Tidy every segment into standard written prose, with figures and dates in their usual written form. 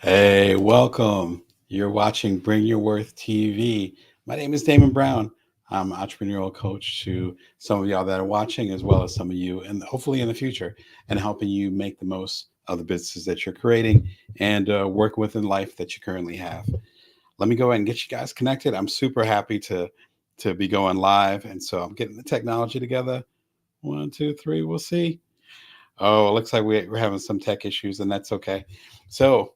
Hey, welcome. You're watching Bring Your Worth TV. My name is Damon Brown. I'm an entrepreneurial coach to some of y'all that are watching, as well as some of you, and hopefully in the future, and helping you make the most of the businesses that you're creating and work within life that you currently have. Let me go ahead and get you guys connected. I'm super happy to be going live, and so I'm getting the technology together. One, two, three. We'll see. Oh, it looks like we're having some tech issues, and that's okay. So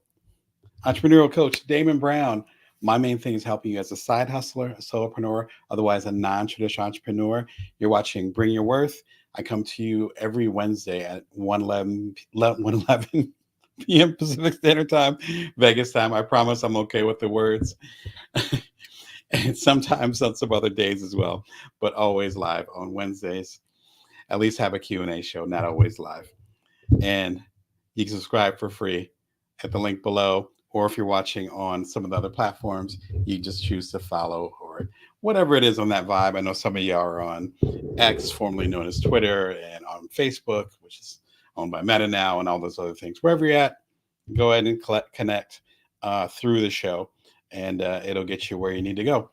entrepreneurial coach Damon Brown. My main thing is helping you as a side hustler, a solopreneur, otherwise a non-traditional entrepreneur. You're watching Bring Your Worth. I come to you every Wednesday at 1:11 p.m. Pacific Standard Time, Vegas time. I promise I'm okay with the words. And sometimes on some other days as well, but always live on Wednesdays. At least have a Q&A show, not always live. And you can subscribe for free at the link below. Or if you're watching on some of the other platforms, you just choose to follow or whatever it is on that vibe. I know some of y'all are on X, formerly known as Twitter, and on Facebook, which is owned by Meta now, and all those other things. Wherever you're at, go ahead and connect through the show, and it'll get you where you need to go.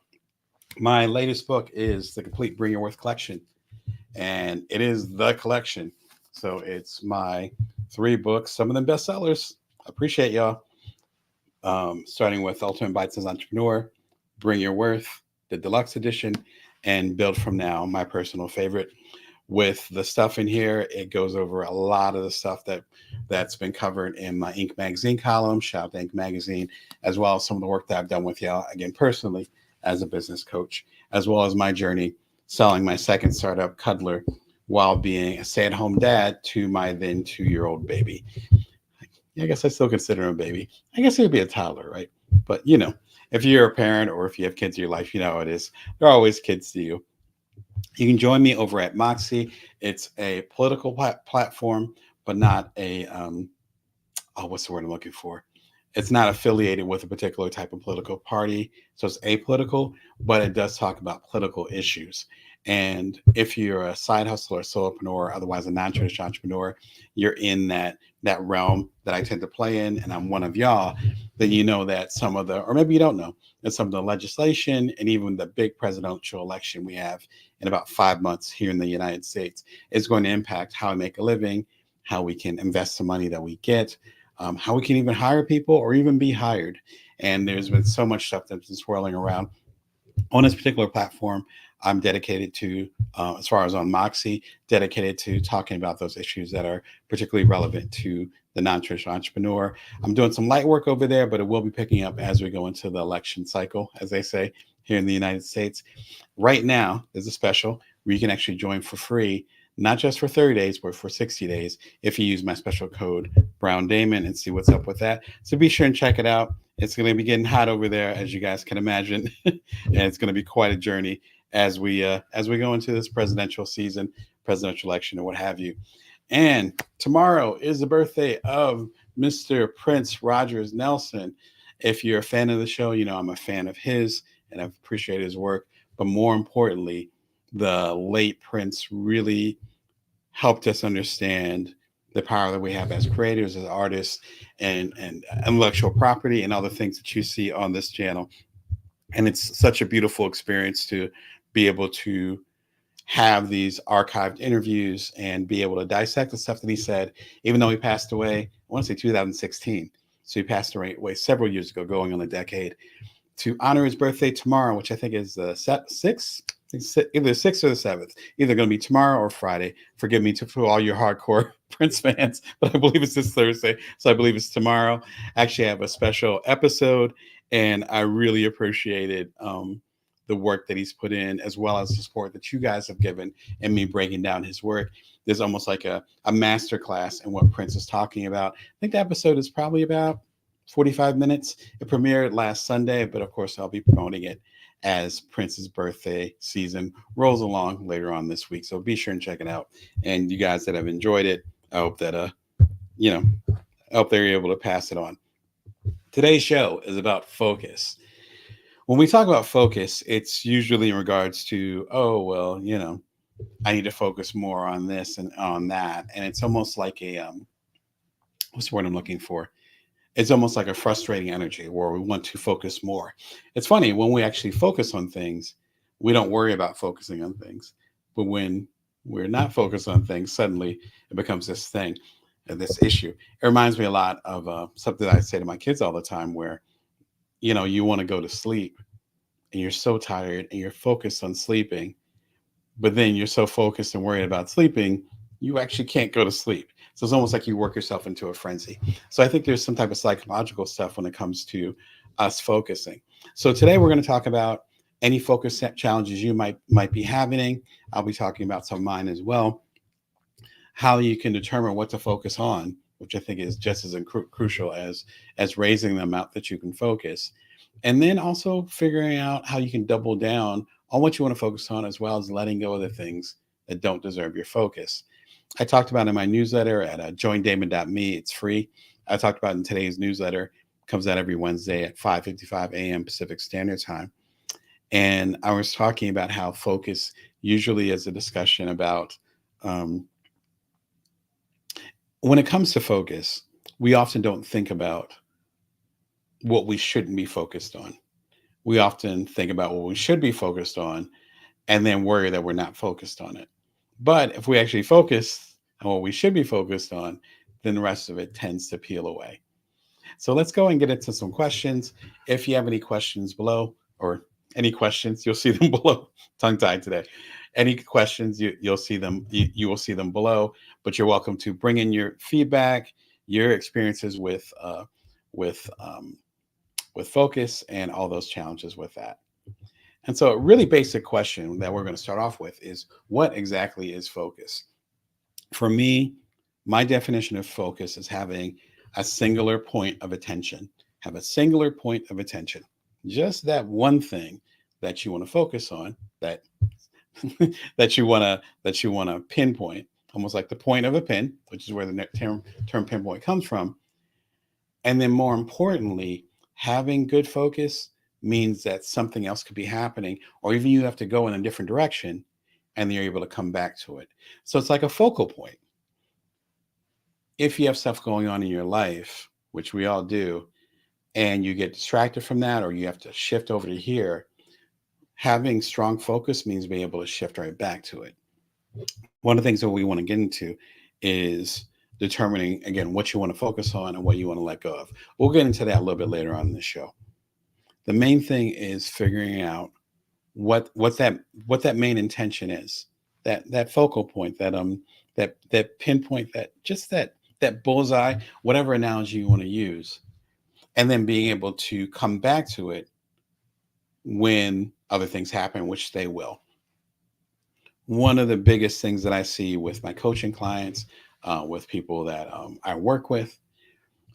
My latest book is the Complete Bring Your Worth Collection, and it is the collection. So it's my three books, some of them bestsellers. I appreciate y'all. Starting with Ultimate Bites as Entrepreneur, Bring Your Worth, the deluxe edition, and Build From Now, my personal favorite. With the stuff in here, it goes over a lot of the stuff that's been covered in my Inc. magazine column. Shout out to Inc. magazine, as well as some of the work that I've done with y'all again personally as a business coach, as well as my journey selling my second startup, Cuddler, while being a stay-at-home dad to my then 2-year-old baby. Yeah, I guess I still consider him a baby. I guess he'd be a toddler, right? But if you're a parent or if you have kids in your life, you know how it is. They're always kids to you. You can join me over at Moxie. It's a political platform, but not a what's the word I'm looking for? It's not affiliated with a particular type of political party, so it's apolitical, but it does talk about political issues. And if you're a side hustler, a solopreneur, otherwise a non-traditional entrepreneur, you're in that realm that I tend to play in, and I'm one of y'all. Then you know that some of the, or maybe you don't know, that some of the legislation and even the big presidential election we have in about 5 months here in the United States is going to impact how we make a living, how we can invest the money that we get, how we can even hire people or even be hired. And there's been so much stuff that's been swirling around on this particular platform. I'm dedicated to, as far as on Moxie, dedicated to talking about those issues that are particularly relevant to the non-traditional entrepreneur. I'm doing some light work over there, but it will be picking up as we go into the election cycle, as they say here in the United States. Right now, there's a special where you can actually join for free, not just for 30 days, but for 60 days if you use my special code Brown Damon and see what's up with that. So be sure and check it out. It's going to be getting hot over there, as you guys can imagine, and it's going to be quite a journey as we go into this presidential season, presidential election, or what have you. And tomorrow is the birthday of Mr. Prince Rogers Nelson. If you're a fan of the show, you know I'm a fan of his and I've appreciated his work. But more importantly, the late Prince really helped us understand the power that we have as creators, as artists, and intellectual property, and other things that you see on this channel. And it's such a beautiful experience to be able to have these archived interviews and be able to dissect the stuff that he said, even though he passed away, I want to say 2016. So he passed away several years ago, going on a decade. To honor his birthday tomorrow, which I think is the 6th, either the 6th or the 7th, either going to be tomorrow or Friday. Forgive me for all your hardcore Prince fans, but I believe it's this Thursday, so I believe it's tomorrow. Actually, I have a special episode, and I really appreciated the work that he's put in, as well as the support that you guys have given and me breaking down his work. There's almost like a master class in what Prince is talking about. I think the episode is probably about 45 minutes. It premiered last Sunday, but of course, I'll be promoting it as Prince's birthday season rolls along later on this week. So be sure and check it out. And you guys that have enjoyed it, I hope that you know, I hope they're able to pass it on. Today's show is about focus. When we talk about focus, it's usually in regards to, oh, well, I need to focus more on this and on that. And it's almost like a what's the word I'm looking for? It's almost like a frustrating energy where we want to focus more. It's funny when we actually focus on things, we don't worry about focusing on things. But when we're not focused on things, suddenly it becomes this thing, this issue. It reminds me a lot of something that I say to my kids all the time where, you want to go to sleep and you're so tired and you're focused on sleeping, but then you're so focused and worried about sleeping, you actually can't go to sleep. So it's almost like you work yourself into a frenzy. So I think there's some type of psychological stuff when it comes to us focusing. So today we're going to talk about any focus challenges you might be having. I'll be talking about some of mine as well. How you can determine what to focus on, which I think is just as crucial as raising the amount that you can focus, and then also figuring out how you can double down on what you want to focus on, as well as letting go of the things that don't deserve your focus. I talked about in my newsletter at joindamon.me. It's free. I talked about in today's newsletter. Comes out every Wednesday at 5:55 a.m. Pacific Standard Time. And I was talking about how focus usually is a discussion about um, when it comes to focus, we often don't think about what we shouldn't be focused on. We often think about what we should be focused on and then worry that we're not focused on it. But if we actually focus on what we should be focused on, then the rest of it tends to peel away. So let's go and get into some questions. If you have any questions below, or any questions, you'll see them below. Tongue tied today. Any questions, you'll see them. You will see them below. But you're welcome to bring in your feedback, your experiences with with focus, and all those challenges with that. And so, a really basic question that we're going to start off with is, what exactly is focus? For me, my definition of focus is having a singular point of attention. Have a singular point of attention. Just that one thing that you want to focus on, that that you want to pinpoint, almost like the point of a pin, which is where the term pinpoint comes from. And then more importantly, having good focus means that something else could be happening, or even you have to go in a different direction and you're able to come back to it. So it's like a focal point. If you have stuff going on in your life, which we all do, and you get distracted from that, or you have to shift over to here, having strong focus means being able to shift right back to it. One of the things that we want to get into is determining, again, what you want to focus on and what you want to let go of. We'll get into that a little bit later on in the show. The main thing is figuring out what that main intention is, that focal point, that pinpoint, that bullseye, whatever analogy you want to use, and then being able to come back to it when other things happen, which they will. One of the biggest things that I see with my coaching clients, with people that I work with,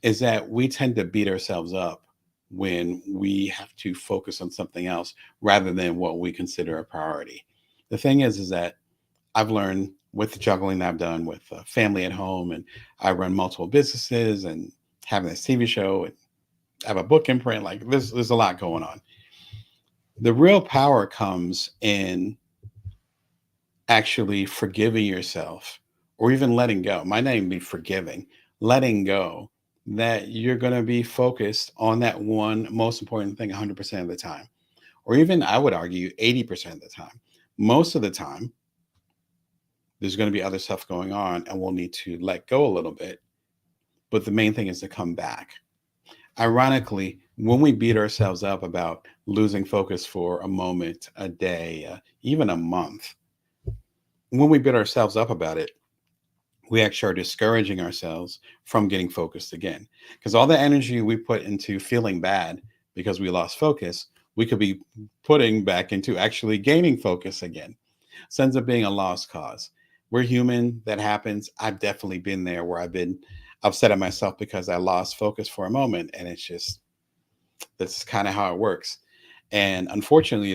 is that we tend to beat ourselves up when we have to focus on something else rather than what we consider a priority. The thing is that I've learned with the juggling that I've done with family at home, and I run multiple businesses and having this TV show and have a book imprint. Like there's a lot going on. The real power comes in actually forgiving yourself, or even letting go. It might not even be forgiving, letting go, that you're going to be focused on that one most important thing 100% of the time, or even I would argue 80% of the time. Most of the time, there's going to be other stuff going on and we'll need to let go a little bit. But the main thing is to come back. Ironically, when we beat ourselves up about losing focus for a moment, a day, even a month, when we beat ourselves up about it, we actually are discouraging ourselves from getting focused again. Because all the energy we put into feeling bad because we lost focus, we could be putting back into actually gaining focus again. So it ends up being a lost cause. We're human. That happens. I've definitely been there where I've been upset at myself because I lost focus for a moment. And it's just, that's kind of how it works. And unfortunately,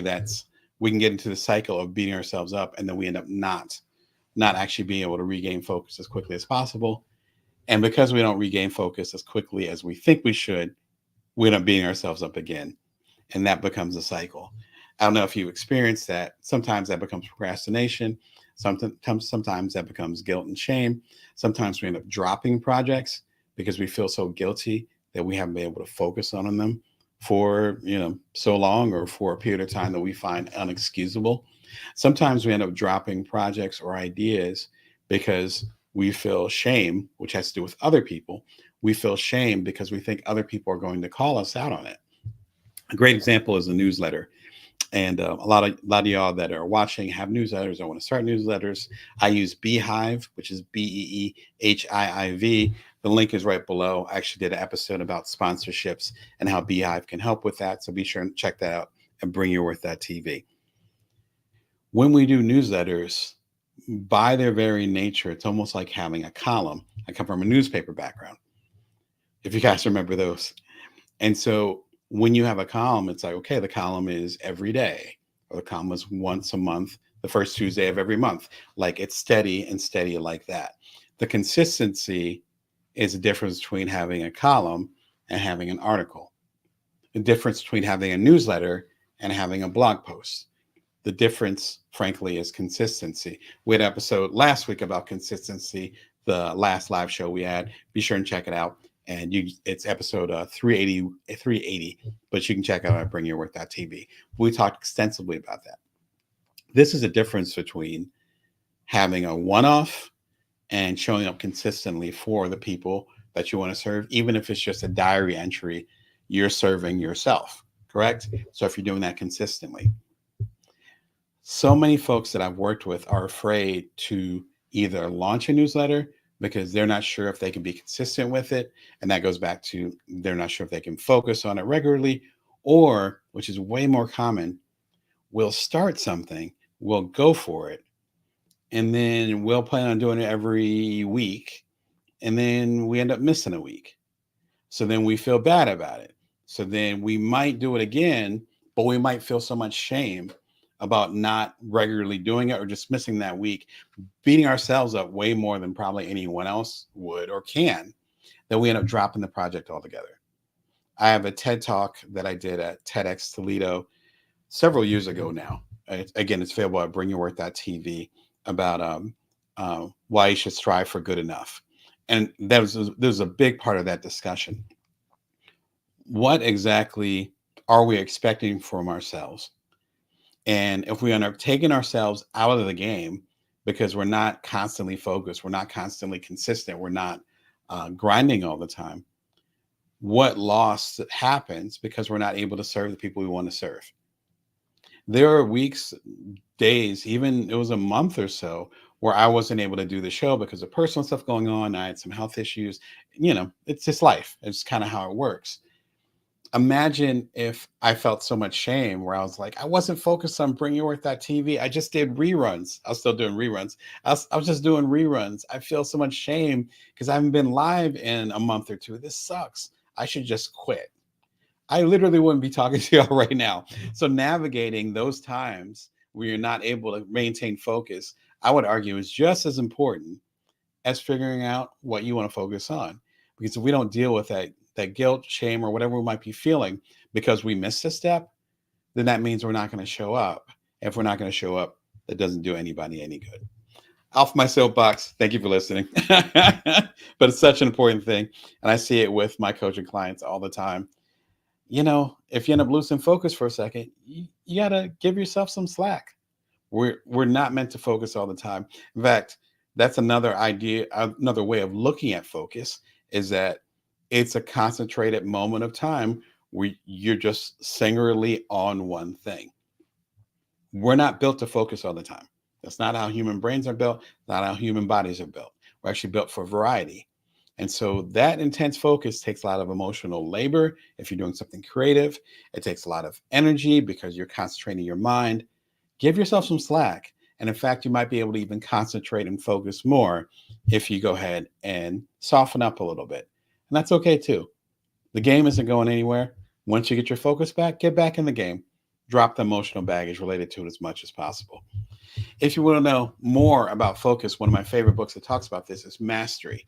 we can get into the cycle of beating ourselves up, and then we end up not actually being able to regain focus as quickly as possible. And because we don't regain focus as quickly as we think we should, we end up beating ourselves up again. And that becomes a cycle. I don't know if you experience that. Sometimes that becomes procrastination. Sometimes that becomes guilt and shame. Sometimes we end up dropping projects because we feel so guilty that we haven't been able to focus on them for so long, or for a period of time that we find unexcusable. Sometimes we end up dropping projects or ideas because we feel shame, which has to do with other people. We feel shame because we think other people are going to call us out on it. A great example is the newsletter. And a lot of y'all that are watching have newsletters. I want to start newsletters. I use Beehive, which is Beehiiv. The link is right below. I actually did an episode about sponsorships and how Beehive can help with that. So be sure and check that out and bring your worth that TV. When we do newsletters, by their very nature, it's almost like having a column. I come from a newspaper background, if you guys remember those. And so when you have a column, it's like, okay, the column is every day, or the column is once a month, the first Tuesday of every month. Like, it's steady and steady like that. The consistency is the difference between having a column and having an article. The difference between having a newsletter and having a blog post. The difference, frankly, is consistency. We had an episode last week about consistency, the last live show we had. Be sure and check it out. And it's episode 380, but you can check out at bringyourworth.tv. We talked extensively about that. This is a difference between having a one-off and showing up consistently for the people that you want to serve, even if it's just a diary entry, you're serving yourself, correct? So if you're doing that consistently. So many folks that I've worked with are afraid to either launch a newsletter because they're not sure if they can be consistent with it. And that goes back to they're not sure if they can focus on it regularly, or, which is way more common, we'll start something, we'll go for it, and then we'll plan on doing it every week, and then we end up missing a week. So then we feel bad about it. So then we might do it again, but we might feel so much shame about not regularly doing it or just missing that week, beating ourselves up way more than probably anyone else would or can, that we end up dropping the project altogether. I have a TED talk that I did at TEDx Toledo several years ago now. Again, it's available at bringyourworth.tv, about why you should strive for good enough. And there was a big part of that discussion. What exactly are we expecting from ourselves? And if we end up taking ourselves out of the game because we're not constantly focused, we're not constantly consistent, we're not grinding all the time, what loss happens because we're not able to serve the people we want to serve? There are weeks, days, even it was a month or so where I wasn't able to do the show because of personal stuff going on. I had some health issues. It's just life. It's kind of how it works. Imagine if I felt so much shame where I was like, I wasn't focused on Bring Your Worth TV. I just did reruns. I was still doing reruns. I was just doing reruns. I feel so much shame because I haven't been live in a month or two. This sucks. I should just quit. I literally wouldn't be talking to y'all right now. So navigating those times where you're not able to maintain focus, I would argue is just as important as figuring out what you want to focus on. Because if we don't deal with that guilt, shame, or whatever we might be feeling because we missed a step, then that means we're not going to show up. If we're not going to show up, that doesn't do anybody any good. Off my soapbox. Thank you for listening. But it's such an important thing. And I see it with my coaching clients all the time. If you end up losing focus for a second, you got to give yourself some slack. We're not meant to focus all the time. In fact, that's another idea, another way of looking at focus is that it's a concentrated moment of time where you're just singularly on one thing. We're not built to focus all the time. That's not how human brains are built, not how human bodies are built. We're actually built for variety. And so that intense focus takes a lot of emotional labor. If you're doing something creative, it takes a lot of energy because you're concentrating your mind. Give yourself some slack. And in fact, you might be able to even concentrate and focus more if you go ahead and soften up a little bit. And that's okay too. The game isn't going anywhere. Once you get your focus back, get back in the game. Drop the emotional baggage related to it as much as possible. If you want to know more about focus, one of my favorite books that talks about this is Mastery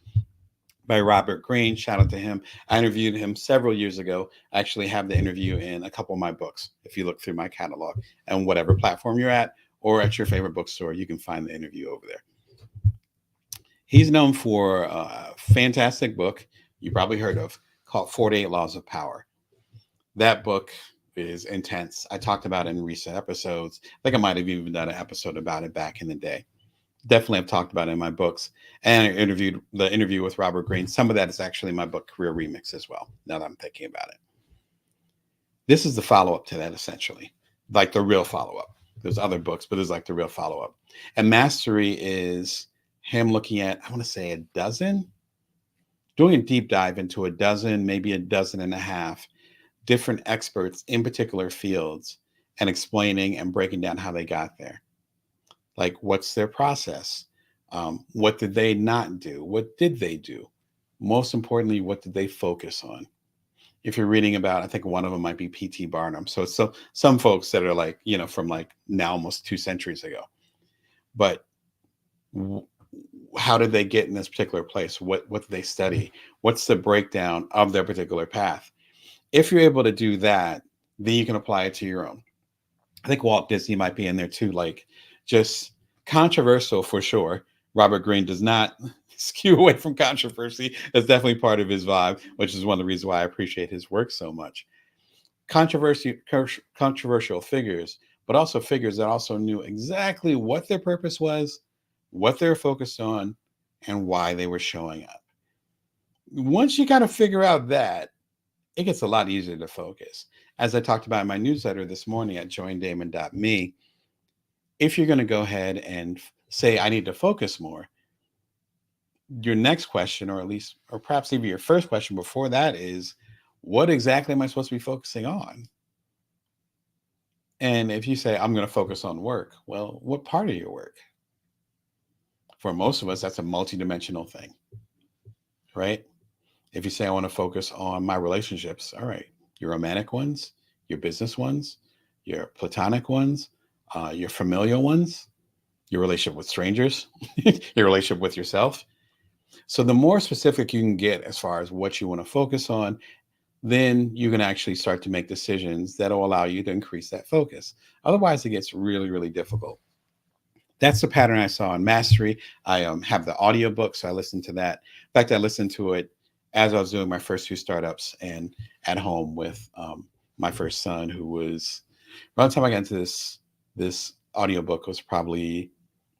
by Robert Greene. Shout out to him. I interviewed him several years ago. I actually have the interview in a couple of my books. If you look through my catalog and whatever platform you're at or at your favorite bookstore, you can find the interview over there. He's known for a fantastic book you probably heard of called 48 Laws of Power. That book is intense. I talked about it in recent episodes. I think I might have even done an episode about it back in the day. Definitely have talked about it in my books. And I interviewed the interview with Robert Greene. Some of that is actually my book Career Remix as well, now that I'm thinking about it. This is the follow-up to that, essentially. Like the real follow-up. There's other books, but there's like the real follow-up. And Mastery is him looking at, I want to say, a dozen, doing a deep dive into a dozen, maybe a dozen and a half different experts in particular fields, and explaining and breaking down how they got there. Like, what's their process? What did they not do? What did they do? Most importantly, what did they focus on? If you're reading about, I think one of them might be P.T. Barnum. So it's some folks that are like, from like now almost 2 centuries ago. But how did they get in this particular place? What did they study? What's the breakdown of their particular path? If you're able to do that, then you can apply it to your own. I think Walt Disney might be in there too, like just controversial for sure. Robert Greene does not skew away from controversy. That's definitely part of his vibe, which is one of the reasons why I appreciate his work so much. Controversial figures, but also figures that also knew exactly what their purpose was, what they're focused on, and why they were showing up. Once you kind of figure out that, it gets a lot easier to focus. As I talked about in my newsletter this morning at joindamon.me, if you're going to go ahead and say, I need to focus more, your next question, or perhaps even your first question before that is, what exactly am I supposed to be focusing on? And if you say, I'm going to focus on work, well, what part of your work? For most of us, that's a multidimensional thing, right? If you say, I want to focus on my relationships, all right, your romantic ones, your business ones, your platonic ones, your familial ones, your relationship with strangers, your relationship with yourself. So the more specific you can get as far as what you want to focus on, then you can actually start to make decisions that will allow you to increase that focus. Otherwise, it gets really, really difficult. That's the pattern I saw in Mastery. I have the audiobook, so I listened to that. In fact, I listened to it as I was doing my first few startups and at home with my first son, who was, by the time I got into this audiobook was probably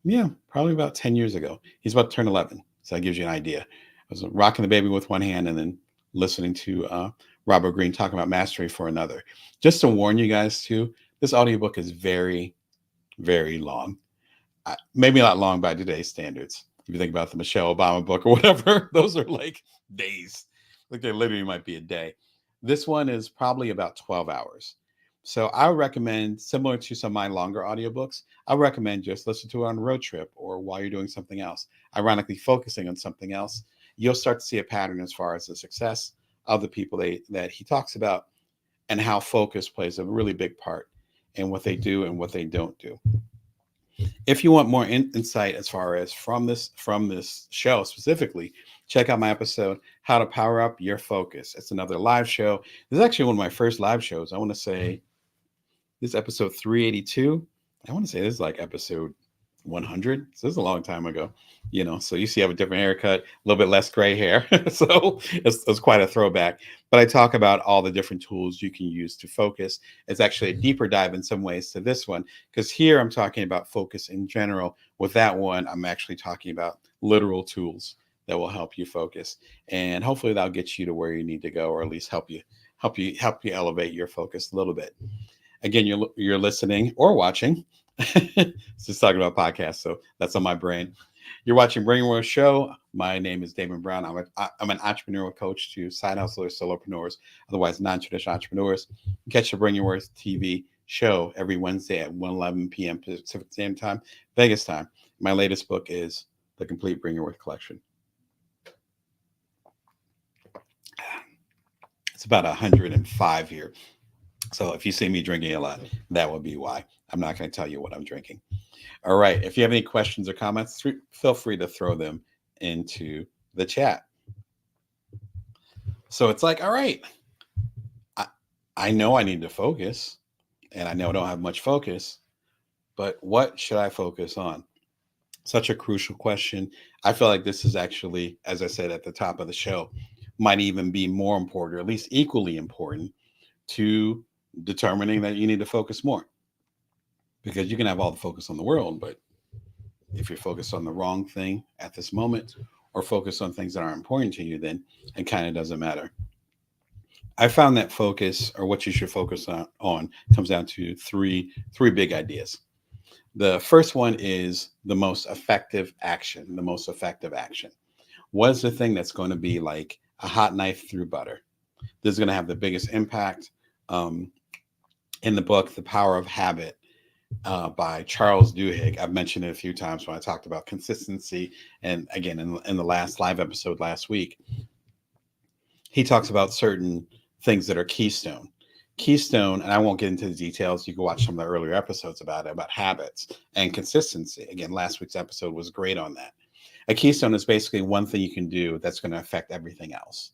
about 10 years ago. He's about to turn 11. So that gives you an idea. I was rocking the baby with one hand and then listening to Robert Greene talking about Mastery for another. Just to warn you guys too, this audiobook is very, very long. Maybe not long by today's standards. If you think about the Michelle Obama book or whatever, those are like days. Like they literally might be a day. This one is probably about 12 hours. So I would recommend, similar to some of my longer audiobooks, I recommend just listen to it on a road trip or while you're doing something else. Ironically, focusing on something else, you'll start to see a pattern as far as the success of the people that he talks about and how focus plays a really big part in what they do and what they don't do. If you want more insight as far as from this show specifically, check out my episode, How to Power Up Your Focus. It's another live show. This is actually one of my first live shows. I want to say this is episode 382. I want to say this is like episode 100. So this is a long time ago, so you see I have a different haircut, a little bit less gray hair. So it's quite a throwback, but I talk about all the different tools you can use to focus. It's actually a deeper dive in some ways to this one, because here I'm talking about focus in general. With that one, I'm actually talking about literal tools that will help you focus, and hopefully that'll get you to where you need to go, or at least help you elevate your focus a little bit. Again, you're listening or watching. Just talking about podcasts, so that's on my brain. You're watching Bring Your Worth Show. My name is Damon Brown. I'm an entrepreneurial coach to side hustlers, solopreneurs, otherwise non-traditional entrepreneurs. Catch the Bring Your Worth TV show every Wednesday at 1:11 p.m. Pacific Standard Time, Vegas time. My latest book is The Complete Bring Your Worth Collection. It's about 105 here. So if you see me drinking a lot, that would be why. I'm not going to tell you what I'm drinking. All right. If you have any questions or comments, feel free to throw them into the chat. So it's like, all right, I know I need to focus, and I know I don't have much focus, but what should I focus on? Such a crucial question. I feel like this is actually, as I said at the top of the show, might even be more important, or at least equally important, to determining that you need to focus more. Because you can have all the focus on the world, but if you're focused on the wrong thing at this moment, or focus on things that are important to you, then it kind of doesn't matter. I found that focus, or what you should focus on comes down to three big ideas. The first one is the most effective action. The most effective action. What is the thing that's going to be like a hot knife through butter? This is going to have the biggest impact. Um, in the book, The Power of Habit, by Charles Duhigg. I've mentioned it a few times when I talked about consistency. And again, in the last live episode last week, he talks about certain things that are keystone. Keystone, and I won't get into the details. You can watch some of the earlier episodes about it, about habits and consistency. Again, last week's episode was great on that. A keystone is basically one thing you can do that's going to affect everything else.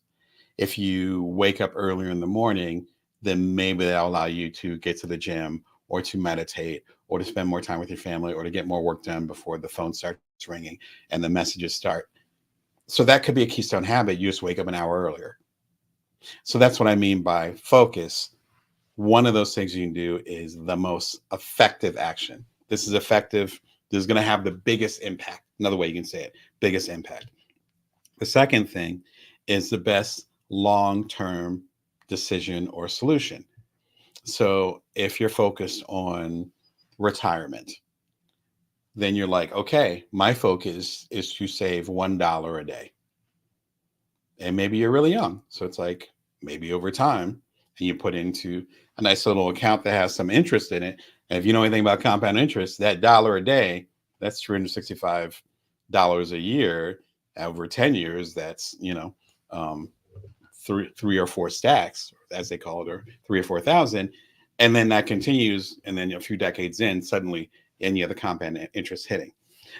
If you wake up earlier in the morning, then maybe that'll allow you to get to the gym, or to meditate, or to spend more time with your family, or to get more work done before the phone starts ringing and the messages start. So that could be a keystone habit. You just wake up an hour earlier. So that's what I mean by focus. One of those things you can do is the most effective action. This is effective. This is going to have the biggest impact. Another way you can say it, biggest impact. The second thing is the best long-term decision or solution. So if you're focused on retirement, then you're like, okay, my focus is to save $1 a day. And maybe you're really young. So it's like, maybe over time, and you put into a nice little account that has some interest in it. And if you know anything about compound interest, that dollar a day, that's $365 a year over 10 years. That's, um, three or four stacks, as they call it, or 3 or 4 thousand. And then that continues. And then a few decades in, suddenly, and you have the compound interest hitting.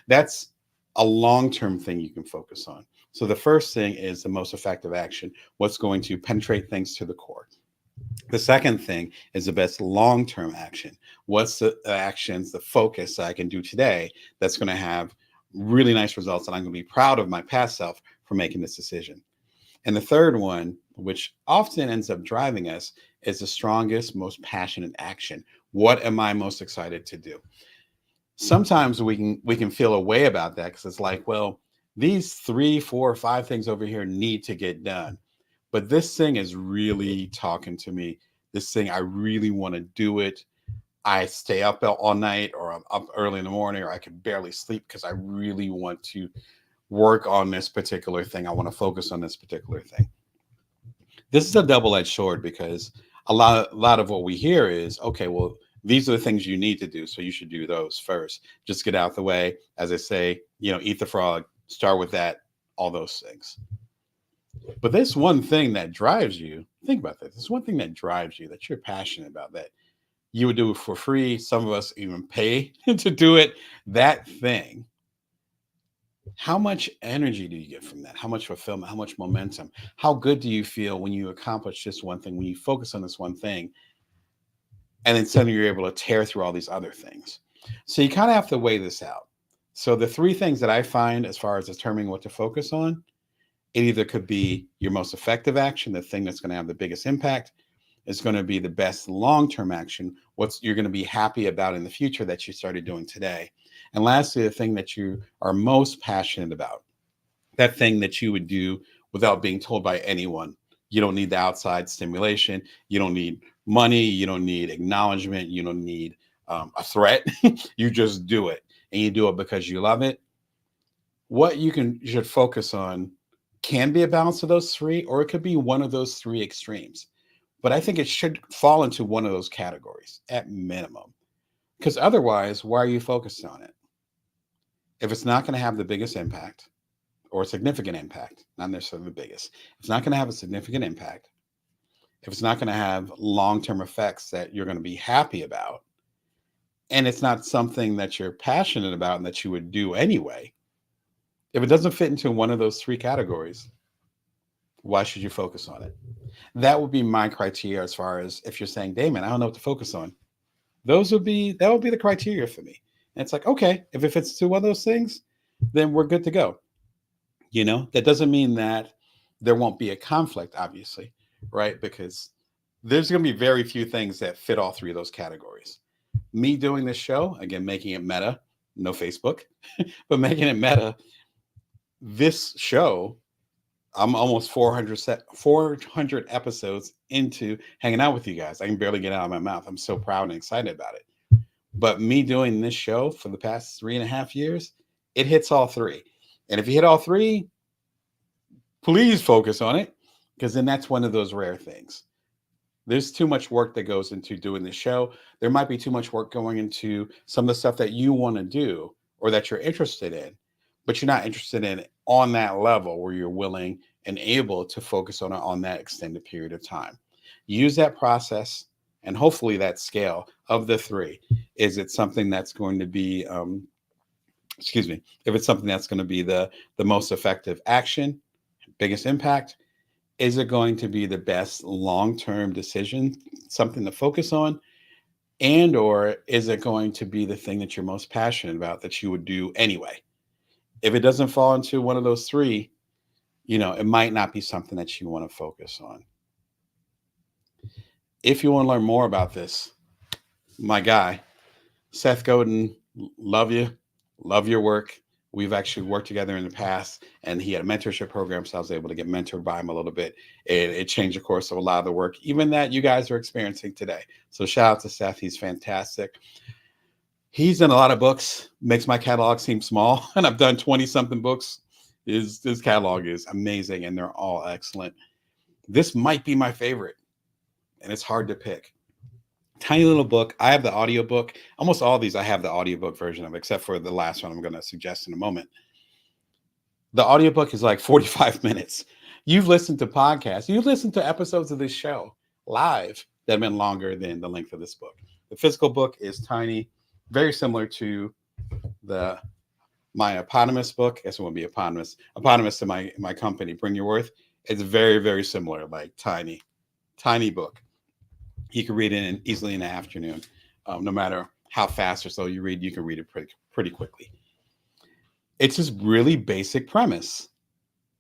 That's a long-term thing you can focus on. So the first thing is the most effective action, what's going to penetrate things to the core. The second thing is the best long-term action. What's the actions, the focus that I can do today that's going to have really nice results, and I'm going to be proud of my past self for making this decision. And the third one, which often ends up driving us, is the strongest, most passionate action. What am I most excited to do? Sometimes we can feel a way about that because it's like, well, these 3, 4, 5 things over here need to get done. But this thing is really talking to me. This thing, I really want to do it. I stay up all night, or I'm up early in the morning, or I can barely sleep because I really want to work on this particular thing. I want to focus on this particular thing. This is a double-edged sword because a lot of what we hear is, okay, well, these are the things you need to do, so you should do those first. Just get out the way. As I say, eat the frog, start with that, all those things. But this one thing that drives you, think about this. This one thing that drives you, that you're passionate about, that you would do it for free. Some of us even pay to do it. That thing. How much energy do you get from that? How much fulfillment? How much momentum? How good do you feel when you accomplish this one thing, when you focus on this one thing, and then suddenly you're able to tear through all these other things? So you kind of have to weigh this out. So the three things that I find as far as determining what to focus on, it either could be your most effective action, the thing that's going to have the biggest impact. It's going to be the best long-term action, what you're going to be happy about in the future that you started doing today. And lastly, the thing that you are most passionate about, that thing that you would do without being told by anyone. You don't need the outside stimulation. You don't need money. You don't need acknowledgement. You don't need a threat. You just do it, and you do it because you love it. What you should focus on can be a balance of those three, or it could be one of those three extremes. But I think it should fall into one of those categories at minimum, because otherwise, why are you focused on it? If it's not going to have the biggest impact, or a significant impact, not necessarily the biggest, if it's not going to have a significant impact, if it's not going to have long-term effects that you're going to be happy about, and it's not something that you're passionate about and that you would do anyway, if it doesn't fit into one of those three categories, why should you focus on it? That would be my criteria as far as if you're saying, Damon, I don't know what to focus on. That would be the criteria for me. And it's like, okay, if it fits to one of those things, then we're good to go. That doesn't mean that there won't be a conflict, obviously, right? Because there's going to be very few things that fit all three of those categories. Me doing this show, again, making it meta, no Facebook, but making it meta, this show, I'm almost 400 episodes into hanging out with you guys. I can barely get it out of my mouth. I'm so proud and excited about it. But me doing this show for the past 3.5 years, it hits all three. And if you hit all three, please focus on it, because then that's one of those rare things. There's too much work that goes into doing the show. There might be too much work going into some of the stuff that you want to do or that you're interested in, but you're not interested in it on that level where you're willing and able to focus on it on that extended period of time. Use that process and hopefully that scale of the three. Is it something that's going to be, excuse me, if it's something that's going to be the most effective action, biggest impact, is it going to be the best long-term decision, something to focus on? And or is it going to be the thing that you're most passionate about that you would do anyway? If it doesn't fall into one of those three, it might not be something that you want to focus on. If you want to learn more about this, my guy, Seth Godin, love you, love your work. We've actually worked together in the past, and he had a mentorship program, so I was able to get mentored by him a little bit. It changed the course of a lot of the work, even that you guys are experiencing today. So shout out to Seth. He's fantastic. He's done a lot of books, makes my catalog seem small, and I've done 20-something books. His catalog is amazing, and they're all excellent. This might be my favorite, and it's hard to pick. Tiny little book. I have the audiobook. Almost all of these I have the audiobook version of, except for the last one I'm going to suggest in a moment. The audiobook is like 45 minutes. You've listened to podcasts. You've listened to episodes of this show live that have been longer than the length of this book. The physical book is tiny, very similar to my eponymous book. I guess it won't be eponymous. Eponymous to my company, Bring Your Worth. It's very, very similar, like tiny book. You can read it easily in the afternoon. No matter how fast or slow you read, you can read it pretty quickly. It's this really basic premise.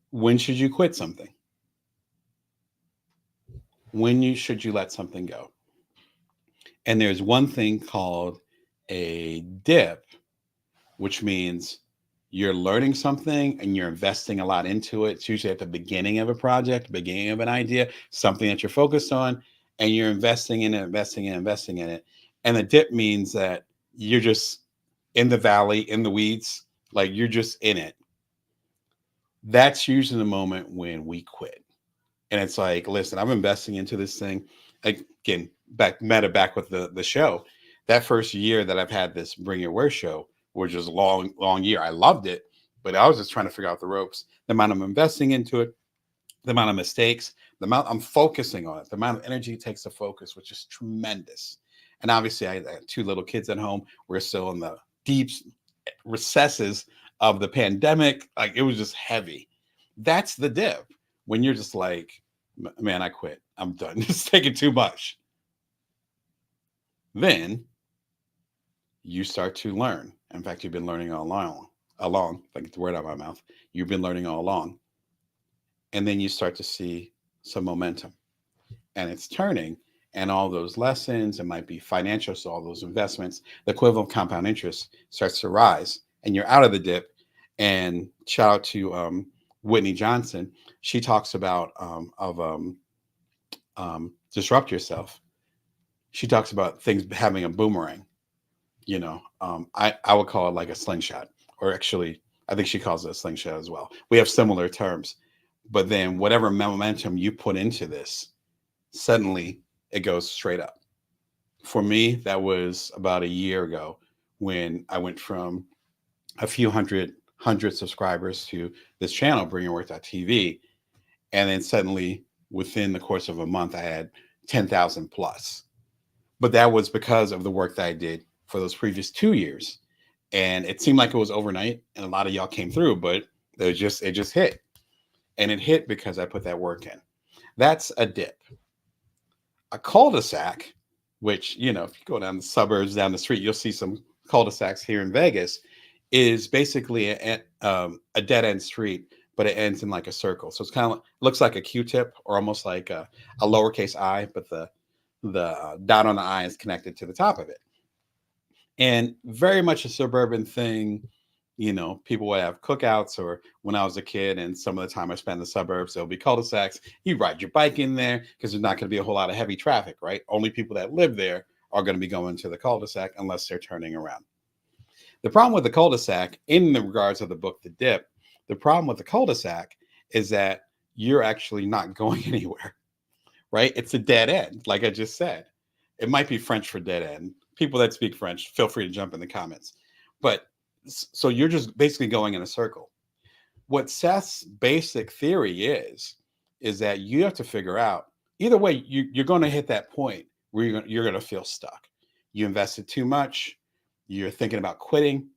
When should you quit something? When should you let something go? And there's one thing called a dip, which means you're learning something and you're investing a lot into it. It's usually at the beginning of a project, beginning of an idea, something that you're focused on, and you're investing in it, investing in it. And the dip means that you're just in the valley, in the weeds, like you're just in it. That's usually the moment when we quit. And it's like, listen, I'm investing into this thing. Again, back with the show. That first year that I've had this Bring Your Worth show, which was a long year. I loved it, but I was just trying to figure out the ropes. The amount I'm investing into it, the amount of mistakes, the amount I'm focusing on it, the amount of energy it takes to focus, which is tremendous. And obviously, I had 2 little kids at home. We're still in the deep recesses of the pandemic. Like, it was just heavy. That's the dip. When you're just like, man, I quit. I'm done. It's taking too much. Then you start to learn. In fact, you've been learning all along. If I get the word out of my mouth, you've been learning all along. And then you start to see some momentum, and it's turning. And all those lessons, it might be financial, so all those investments, the equivalent of compound interest starts to rise, and you're out of the dip. And shout out to Whitney Johnson. She talks about disrupt yourself. She talks about things having a boomerang. I would call it like a slingshot, or actually, I think she calls it a slingshot as well. We have similar terms, but then whatever momentum you put into this, suddenly it goes straight up. For me, that was about a year ago when I went from a few hundred subscribers to this channel, BringYourWorth.tv, and then suddenly within the course of a month, I had 10,000 plus. But that was because of the work that I did for those previous 2 years. And it seemed like it was overnight, and a lot of y'all came through, but it just hit. And it hit because I put that work in. That's a dip. A cul-de-sac, which, if you go down the suburbs, down the street, you'll see some cul-de-sacs here in Vegas, is basically a dead-end street, but it ends in like a circle. So it's kind of looks like a Q-tip or almost like a lowercase I, but the dot on the I is connected to the top of it. And very much a suburban thing. People would have cookouts, or when I was a kid and some of the time I spent in the suburbs, there'll be cul-de-sacs. You ride your bike in there because there's not going to be a whole lot of heavy traffic, right? Only people that live there are going to be going to the cul-de-sac unless they're turning around. The problem with the cul-de-sac, in the regards of the book, The Dip, the problem with the cul-de-sac is that you're actually not going anywhere, right? It's a dead end, like I just said. It might be French for dead end. People that speak French, feel free to jump in the comments. But so you're just basically going in a circle. What Seth's basic theory is that you have to figure out, either way, you're going to hit that point where you're going to feel stuck. You invested too much. You're thinking about quitting.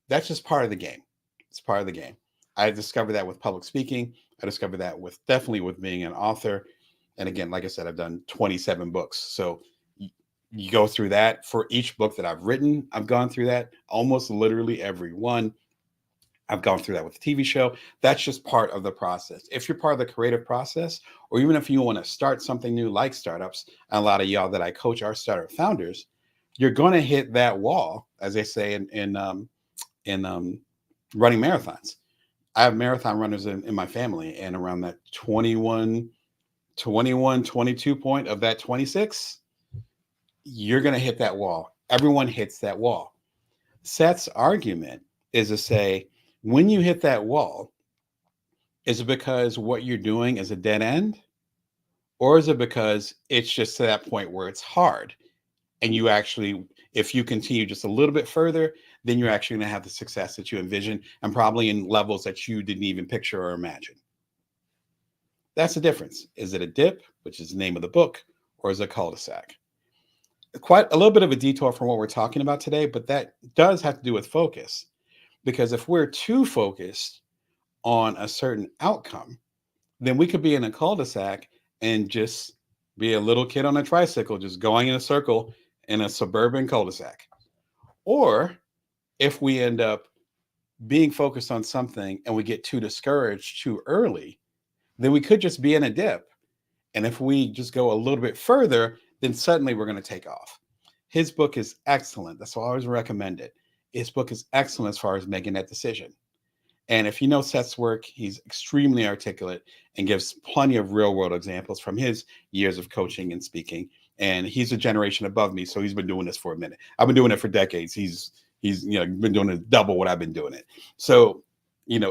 That's just part of the game. It's part of the game. I discovered that with public speaking. I discovered that definitely with being an author. And again, like I said, I've done 27 books. So you go through that. For each book that I've written, I've gone through that. Almost literally every one. I've gone through that with the TV show. That's just part of the process. If you're part of the creative process, or even if you want to start something new like startups, and a lot of y'all that I coach are startup founders, you're going to hit that wall, as they say in running marathons. I have marathon runners in my family, and around that 21, 22 point of that 26, you're going to hit that wall. Everyone hits that wall. Seth's argument is to say, when you hit that wall, is it because what you're doing is a dead end? Or is it because it's just to that point where it's hard? And you actually, if you continue just a little bit further, then you're actually going to have the success that you envision, and probably in levels that you didn't even picture or imagine. That's the difference. Is it a dip, which is the name of the book, or is it a cul-de-sac? Quite a little bit of a detour from what we're talking about today, but that does have to do with focus. Because if we're too focused on a certain outcome, then we could be in a cul-de-sac and just be a little kid on a tricycle, just going in a circle in a suburban cul-de-sac. Or if we end up being focused on something and we get too discouraged too early, then we could just be in a dip. And if we just go a little bit further, then suddenly we're going to take off. His book is excellent. That's why I always recommend it. His book is excellent as far as making that decision. And if you know Seth's work, he's extremely articulate and gives plenty of real world examples from his years of coaching and speaking. And he's a generation above me, so he's been doing this for a minute. I've been doing it for decades. He's been doing it double what I've been doing it. So,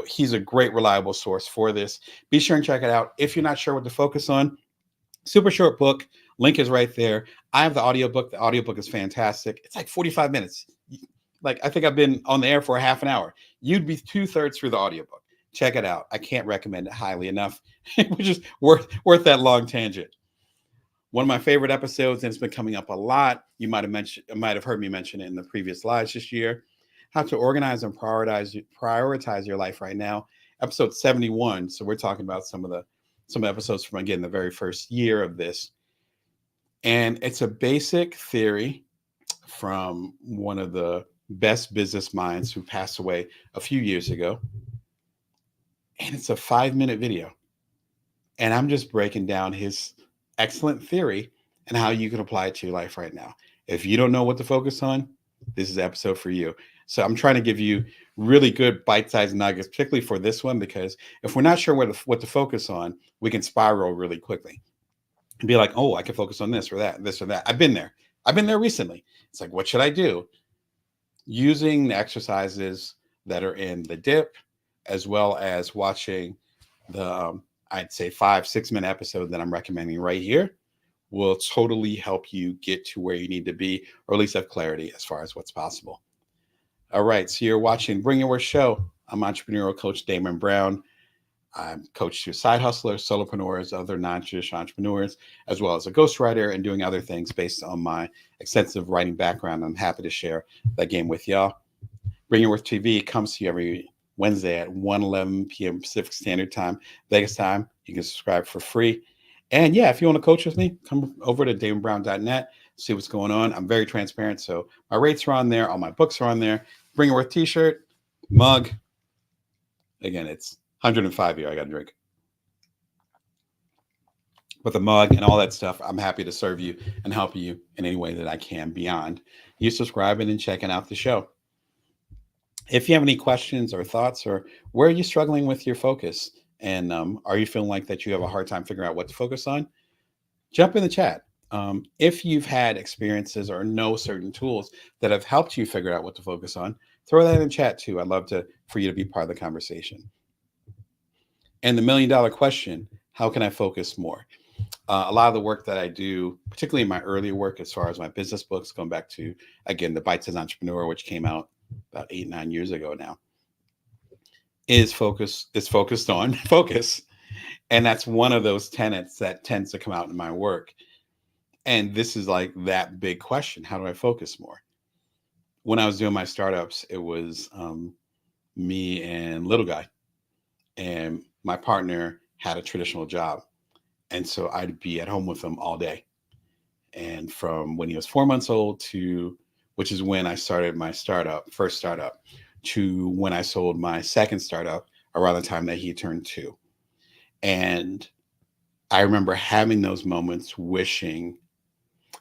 he's a great, reliable source for this. Be sure and check it out. If you're not sure what to focus on, super short book. Link is right there. I have the audiobook. The audiobook is fantastic. It's like 45 minutes. Like, I think I've been on the air for a half an hour. You'd be 2/3 through the audiobook. Check it out. I can't recommend it highly enough. Which is worth that long tangent. One of my favorite episodes, and it's been coming up a lot. You might have heard me mention it in the previous lives this year. How to organize and prioritize your life right now. Episode 71. So we're talking about some episodes from, again, the very first year of this. And it's a basic theory from one of the best business minds who passed away a few years ago. And it's a 5-minute video. And I'm just breaking down his excellent theory and how you can apply it to your life right now. If you don't know what to focus on, this is the episode for you. So I'm trying to give you really good bite-sized nuggets, particularly for this one, because if we're not sure what to focus on, we can spiral really quickly and be like, oh, I can focus on this or that. I've been there recently. It's like, what should I do? Using the exercises that are in the dip, as well as watching the, I'd say 5-6 minute episode that I'm recommending right here, will totally help you get to where you need to be, or at least have clarity as far as what's possible. All right, so you're watching Bring Your Worst Show. I'm entrepreneurial coach Damon Brown. I'm coach to side hustlers, solopreneurs, other non-traditional entrepreneurs, as well as a ghostwriter and doing other things based on my extensive writing background. I'm happy to share that game with y'all. Bring Your Worth TV comes to you every Wednesday at 1:11 p.m. Pacific Standard Time, Vegas time. You can subscribe for free. And yeah, if you want to coach with me, come over to damonbrown.net, see what's going on. I'm very transparent. So my rates are on there. All my books are on there. Bring Your Worth t-shirt, mug. Again, it's 105 year. I got to drink. But the mug and all that stuff, I'm happy to serve you and help you in any way that I can beyond you subscribing and checking out the show. If you have any questions or thoughts, or where are you struggling with your focus, and are you feeling like that you have a hard time figuring out what to focus on, jump in the chat. If you've had experiences or know certain tools that have helped you figure out what to focus on, throw that in chat too. I'd love to for you to be part of the conversation. And the $1,000,000 question: how can I focus more? A lot of the work that I do, particularly in my earlier work, as far as my business books, going back to again the Bites as Entrepreneur, which came out about 8, 9 years ago now, is focused on focus, and that's one of those tenets that tends to come out in my work. And this is like that big question: how do I focus more? When I was doing my startups, it was me and little guy, and my partner had a traditional job, and so I'd be at home with him all day. And from when he was 4 months old to, which is when I started my first startup, to when I sold my second startup around the time that he turned 2. And I remember having those moments wishing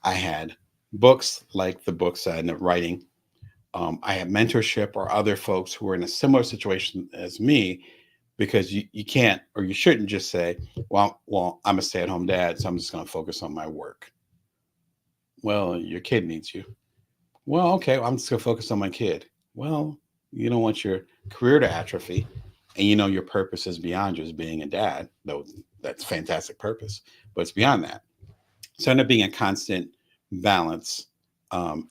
I had books like the books I ended up writing. I had mentorship or other folks who were in a similar situation as me, because you can't or you shouldn't just say, well, I'm a stay-at-home dad, so I'm just going to focus on my work. Well, your kid needs you. Well, okay, well, I'm just going to focus on my kid. Well, you don't want your career to atrophy, and you know your purpose is beyond just being a dad, though that's fantastic purpose, but it's beyond that. So it ended up being a constant balance.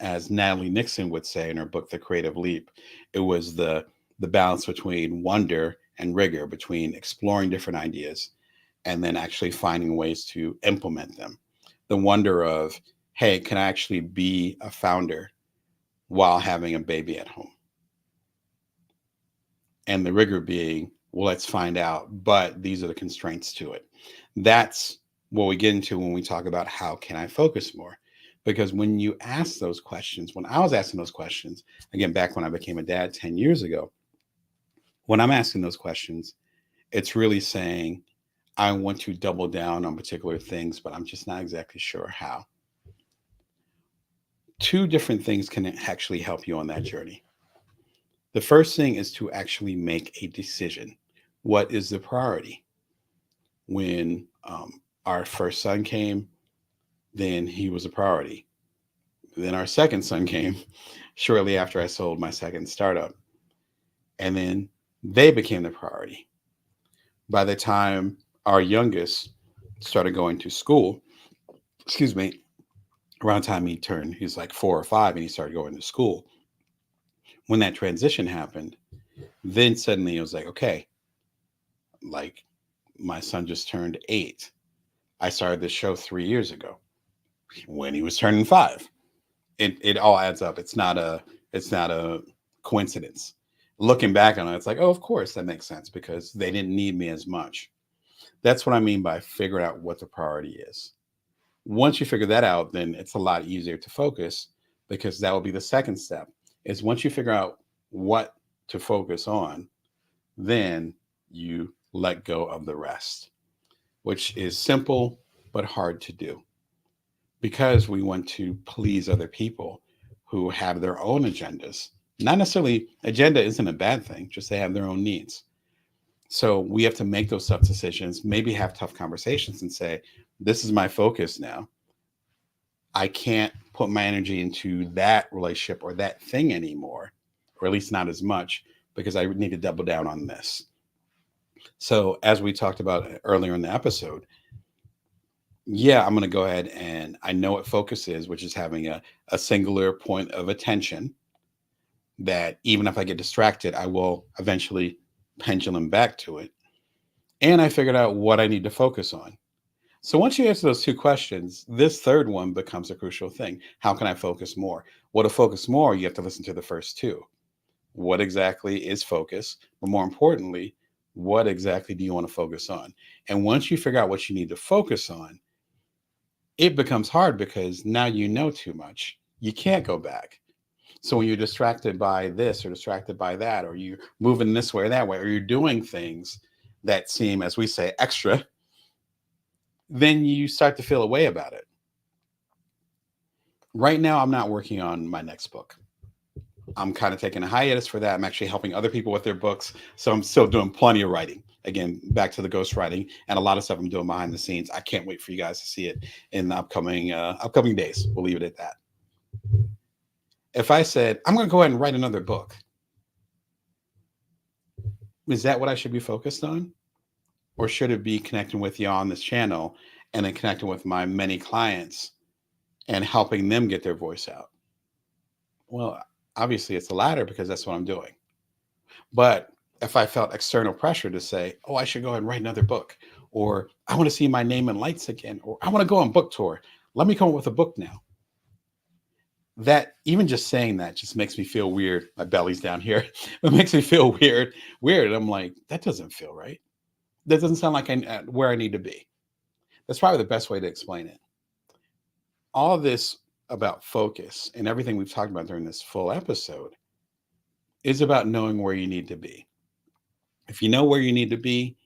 As Natalie Nixon would say in her book, The Creative Leap, it was the balance between wonder and rigor, between exploring different ideas and then actually finding ways to implement them. The wonder of, hey, can I actually be a founder while having a baby at home? And the rigor being, well, let's find out, but these are the constraints to it. That's what we get into when we talk about how can I focus more. Because when you ask those questions, when I was asking those questions, again, back when I became a dad 10 years ago, when I'm asking those questions, it's really saying, I want to double down on particular things, but I'm just not exactly sure how. Two different things can actually help you on that journey. The first thing is to actually make a decision. What is the priority? When our first son came, then he was a priority. Then our second son came shortly after I sold my second startup. And then they became the priority. By the time our youngest started going to school, excuse me, around the time he's like 4 or 5 and he started going to school. When that transition happened, then suddenly it was like, okay, like my son just turned 8. I started this show 3 years ago when he was turning 5. It all adds up. It's not a coincidence. Looking back on it, it's like, oh, of course that makes sense because they didn't need me as much. That's what I mean by figuring out what the priority is. Once you figure that out, then it's a lot easier to focus, because that will be the second step. Is once you figure out what to focus on, then you let go of the rest, which is simple but hard to do, because we want to please other people who have their own agendas. Not necessarily, agenda isn't a bad thing, just they have their own needs. So we have to make those tough decisions, maybe have tough conversations and say, this is my focus now. I can't put my energy into that relationship or that thing anymore, or at least not as much, because I need to double down on this. So, as we talked about earlier in the episode, yeah, I'm going to go ahead and I know what focus is, which is having a singular point of attention that even if I get distracted, I will eventually pendulum back to it. And I figured out what I need to focus on. So once you answer those two questions, this third one becomes a crucial thing. How can I focus more? Well, to focus more, you have to listen to the first two. What exactly is focus? But more importantly, what exactly do you want to focus on? And once you figure out what you need to focus on, it becomes hard because now you know too much. You can't go back. So when you're distracted by this or distracted by that, or you're moving this way or that way, or you're doing things that seem, as we say, extra, then you start to feel a way about it. Right now, I'm not working on my next book. I'm kind of taking a hiatus for that. I'm actually helping other people with their books. So I'm still doing plenty of writing. Again, back to the ghost writing and a lot of stuff I'm doing behind the scenes. I can't wait for you guys to see it in the upcoming days. We'll leave it at that. If I said, I'm going to go ahead and write another book, is that what I should be focused on? Or should it be connecting with you on this channel and then connecting with my many clients and helping them get their voice out? Well, obviously it's the latter because that's what I'm doing. But if I felt external pressure to say, oh, I should go and write another book, or I want to see my name in lights again, or I want to go on book tour, let me come up with a book now. That even just saying that just makes me feel weird. My belly's down here. It makes me feel weird. I'm like, that doesn't feel right. That doesn't sound like where I need to be. That's probably the best way to explain it. All this about focus and everything we've talked about during this full episode is about knowing where you need to be. If you know where you need to be,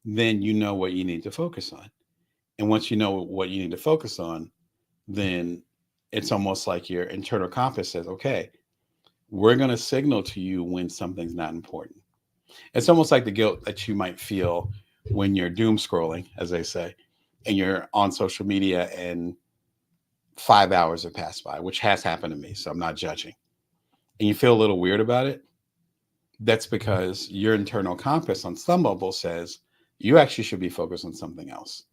then you know what you need to focus on. And once you know what you need to focus on, then it's almost like your internal compass says, okay, we're going to signal to you when something's not important. It's almost like the guilt that you might feel when you're doom scrolling, as they say, and you're on social media and 5 hours have passed by, which has happened to me. So I'm not judging. And you feel a little weird about it. That's because your internal compass on some level says you actually should be focused on something else.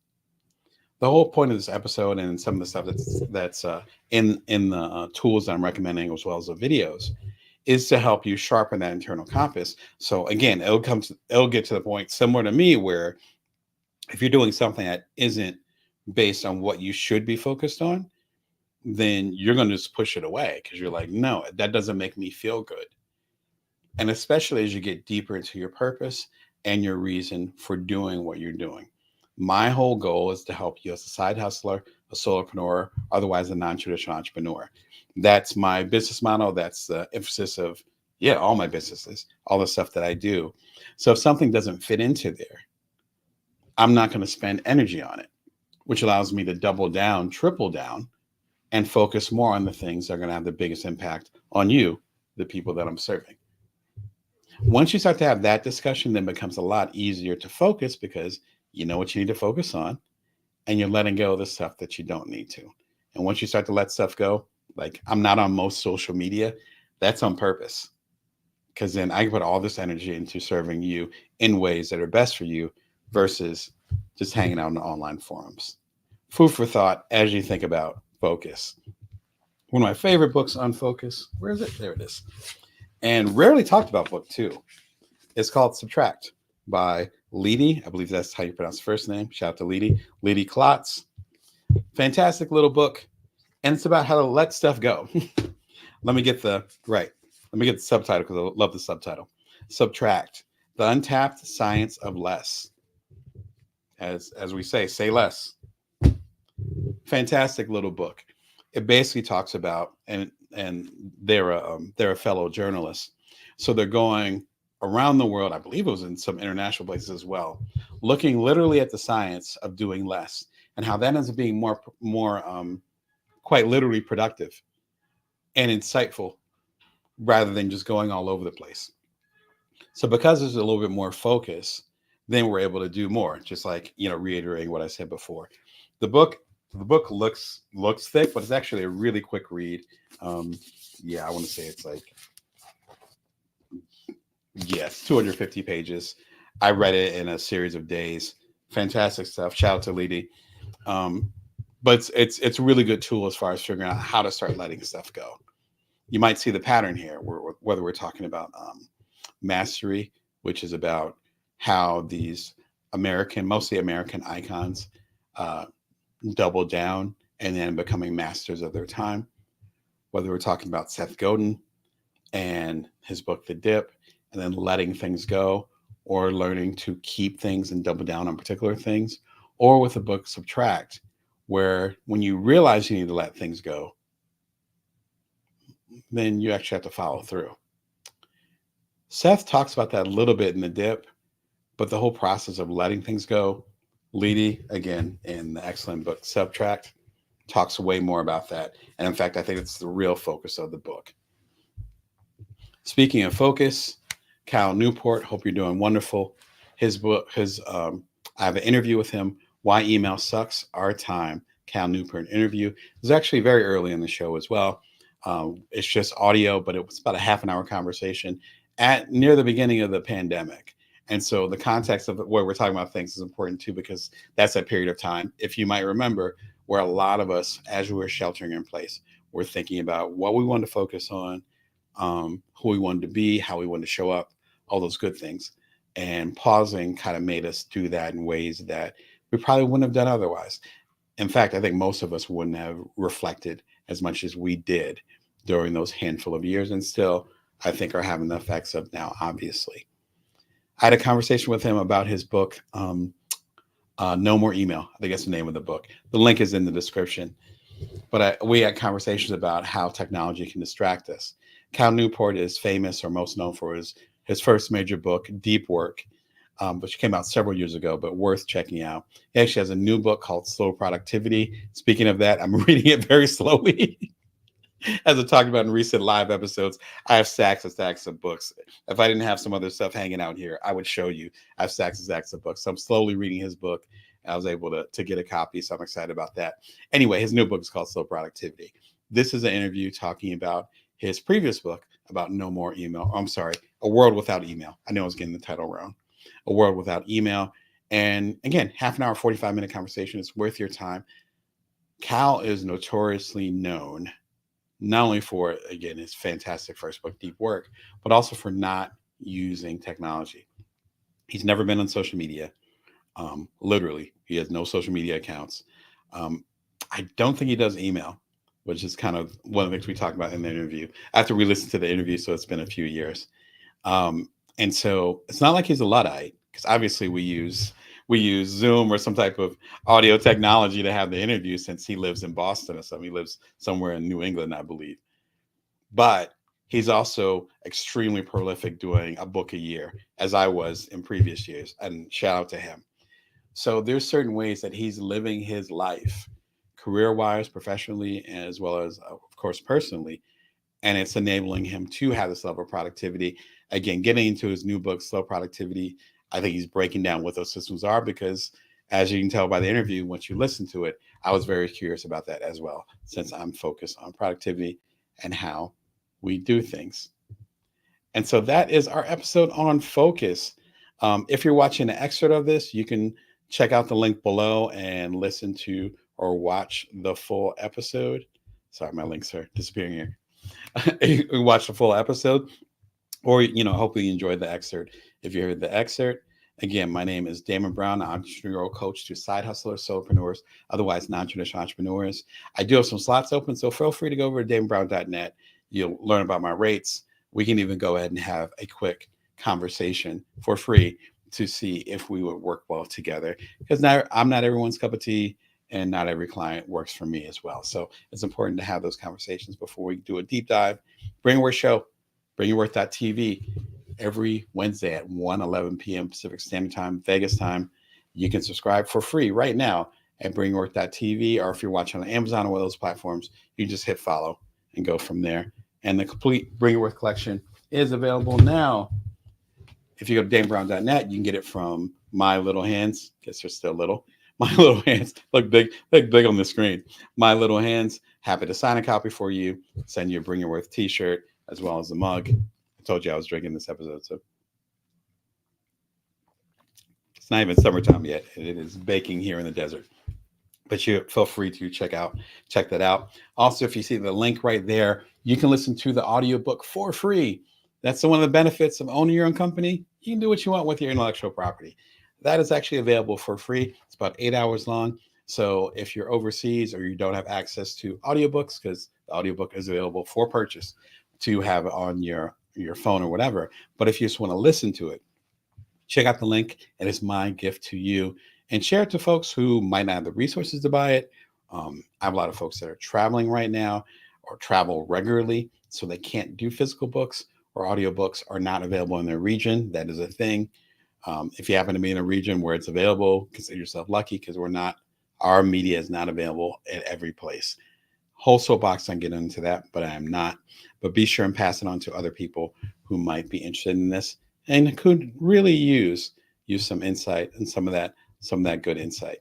The whole point of this episode and some of the stuff that's in the tools that I'm recommending, as well as the videos, is to help you sharpen that internal compass. So again, it'll get to the point similar to me where if you're doing something that isn't based on what you should be focused on, then you're going to just push it away because you're like, no, that doesn't make me feel good. And especially as you get deeper into your purpose and your reason for doing what you're doing. My whole goal is to help you as a side hustler, a solopreneur, otherwise a non-traditional entrepreneur. That's my business model. That's the emphasis of, all my businesses, all the stuff that I do. So if something doesn't fit into there, I'm not going to spend energy on it, which allows me to double down, triple down, and focus more on the things that are going to have the biggest impact on you, the people that I'm serving. Once you start to have that discussion, then it becomes a lot easier to focus because you know what you need to focus on and you're letting go of the stuff that you don't need to. And once you start to let stuff go, like I'm not on most social media, that's on purpose. Because then I can put all this energy into serving you in ways that are best for you versus just hanging out in the online forums. Food for thought as you think about focus. One of my favorite books on focus, where is it? There it is. And rarely talked about book two. It's called Subtract by Leedy. I believe that's how you pronounce the first name. Shout out to Leedy Klotz. Fantastic little book. And it's about how to let stuff go. Let me get the subtitle because I love the subtitle. Subtract, the untapped science of less. As we say less. Fantastic little book. It basically talks about, and they're a fellow journalist, so they're going around the world. I believe it was in some international places as well, looking literally at the science of doing less and how that ends up being more quite literally productive and insightful rather than just going all over the place. So because there's a little bit more focus, then we're able to do more. Just like, reiterating what I said before. The book looks thick, but it's actually a really quick read. I want to say it's like, yes, 250 pages. I read it in a series of days. Fantastic stuff. Shout out to Leedy. But it's a really good tool as far as figuring out how to start letting stuff go. You might see the pattern here, whether we're talking about mastery, which is about how these mostly American icons double down and then becoming masters of their time. Whether we're talking about Seth Godin and his book, The Dip, and then letting things go or learning to keep things and double down on particular things, or with the book Subtract, where when you realize you need to let things go, then you actually have to follow through. Seth talks about that a little bit in The Dip, But the whole process of letting things go, Leedy, again, in the excellent book Subtract, talks way more about that. And in fact, I think it's the real focus of the book. Speaking of focus, Cal Newport, hope you're doing wonderful. His book, I have an interview with him. Why Email Sucks, Our Time. Cal Newport interview. It was actually very early in the show as well. It's just audio, but it was about a half an hour conversation at near the beginning of the pandemic. And so the context of where we're talking about things is important too, because that's that period of time, if you might remember, where a lot of us, as we were sheltering in place, were thinking about what we wanted to focus on, who we wanted to be, how we wanted to show up, all those good things. And pausing kind of made us do that in ways that we probably wouldn't have done otherwise. In fact, I think most of us wouldn't have reflected as much as we did during those handful of years, and still, I think, are having the effects of now, obviously. I had a conversation with him about his book, No More Email. I think that's the name of the book. The link is in the description. But we had conversations about how technology can distract us. Cal Newport is famous or most known for his first major book, Deep Work, which came out several years ago, but worth checking out. He actually has a new book called Slow Productivity. Speaking of that, I'm reading it very slowly. As I talked about in recent live episodes, I have stacks and stacks of books. If I didn't have some other stuff hanging out here, I would show you. I have stacks and stacks of books. So I'm slowly reading his book. I was able to get a copy, so I'm excited about that. Anyway, his new book is called Slow Productivity. This is an interview talking about his previous book about no more email. I'm sorry, A World Without Email. I know I was getting the title wrong. A World Without Email. And again, half an hour, 45-minute conversation. It's worth your time. Cal is notoriously known not only for, again, his fantastic first book, Deep Work, but also for not using technology. He's never been on social media. Literally, he has no social media accounts. I don't think he does email, which is kind of one of the things we talked about in the interview. I have to re-listen to the interview, so it's been a few years. And so it's not like he's a Luddite, because obviously we use Zoom or some type of audio technology to have the interview, since he lives in Boston or something. He lives somewhere in New England, I believe. But he's also extremely prolific, doing a book a year, as I was in previous years. And shout out to him. So there's certain ways that he's living his life, career-wise, professionally, as well as, of course, personally, and it's enabling him to have this level of productivity. Again, getting into his new book, Slow Productivity, I think he's breaking down what those systems are, because as you can tell by the interview, once you listen to it, I was very curious about that as well, since I'm focused on productivity and how we do things. And so that is our episode on focus. If you're watching an excerpt of this, you can check out the link below and listen to or watch the full episode. Sorry, my links are disappearing here. You can watch the full episode, or hopefully you enjoyed the excerpt. If you heard the excerpt, again, my name is Damon Brown, entrepreneurial coach to side hustlers, solopreneurs, otherwise non-traditional entrepreneurs. I do have some slots open, so feel free to go over to damonbrown.net. You'll learn about my rates. We can even go ahead and have a quick conversation for free to see if we would work well together, because now I'm not everyone's cup of tea, and not every client works for me as well. So it's important to have those conversations before we do a deep dive. Bring Your Worth Show, bringyourworth.tv, every Wednesday at 1:11 p.m. Pacific Standard Time, Vegas time. You can subscribe for free right now at bringyourworth.tv, or if you're watching on Amazon or one of those platforms, you just hit follow and go from there. And the complete Bring Your Worth collection is available now. If you go to danbrown.net, you can get it from My Little Hands. Guess they're still little. My Little Hands. Look big on the screen. My Little Hands. Happy to sign a copy for you. Send you a Bring Your Worth t-shirt, as well as the mug. I told you I was drinking this episode, so it's not even summertime yet. It is baking here in the desert. But you feel free to check that out. Also, if you see the link right there, you can listen to the audiobook for free. That's one of the benefits of owning your own company. You can do what you want with your intellectual property. That is actually available for free. It's about 8 hours long. So if you're overseas or you don't have access to audiobooks, because the audiobook is available for purchase to have on your phone or whatever. But if you just want to listen to it, check out the link. It is my gift to you. And share it to folks who might not have the resources to buy it. I have a lot of folks that are traveling right now or travel regularly, so they can't do physical books, or audiobooks are not available in their region. That is a thing. If you happen to be in a region where it's available, consider yourself lucky because our media is not available at every place. Whole soapbox on getting into that, but I am not. But be sure and pass it on to other people who might be interested in this and could really use some insight and some of that good insight.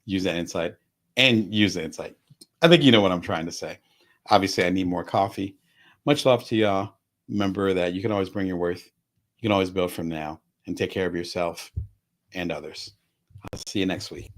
Use that insight and use the insight. I think you know what I'm trying to say. Obviously, I need more coffee. Much love to y'all. Remember that you can always bring your worth. You can always build from now and take care of yourself and others. I'll see you next week.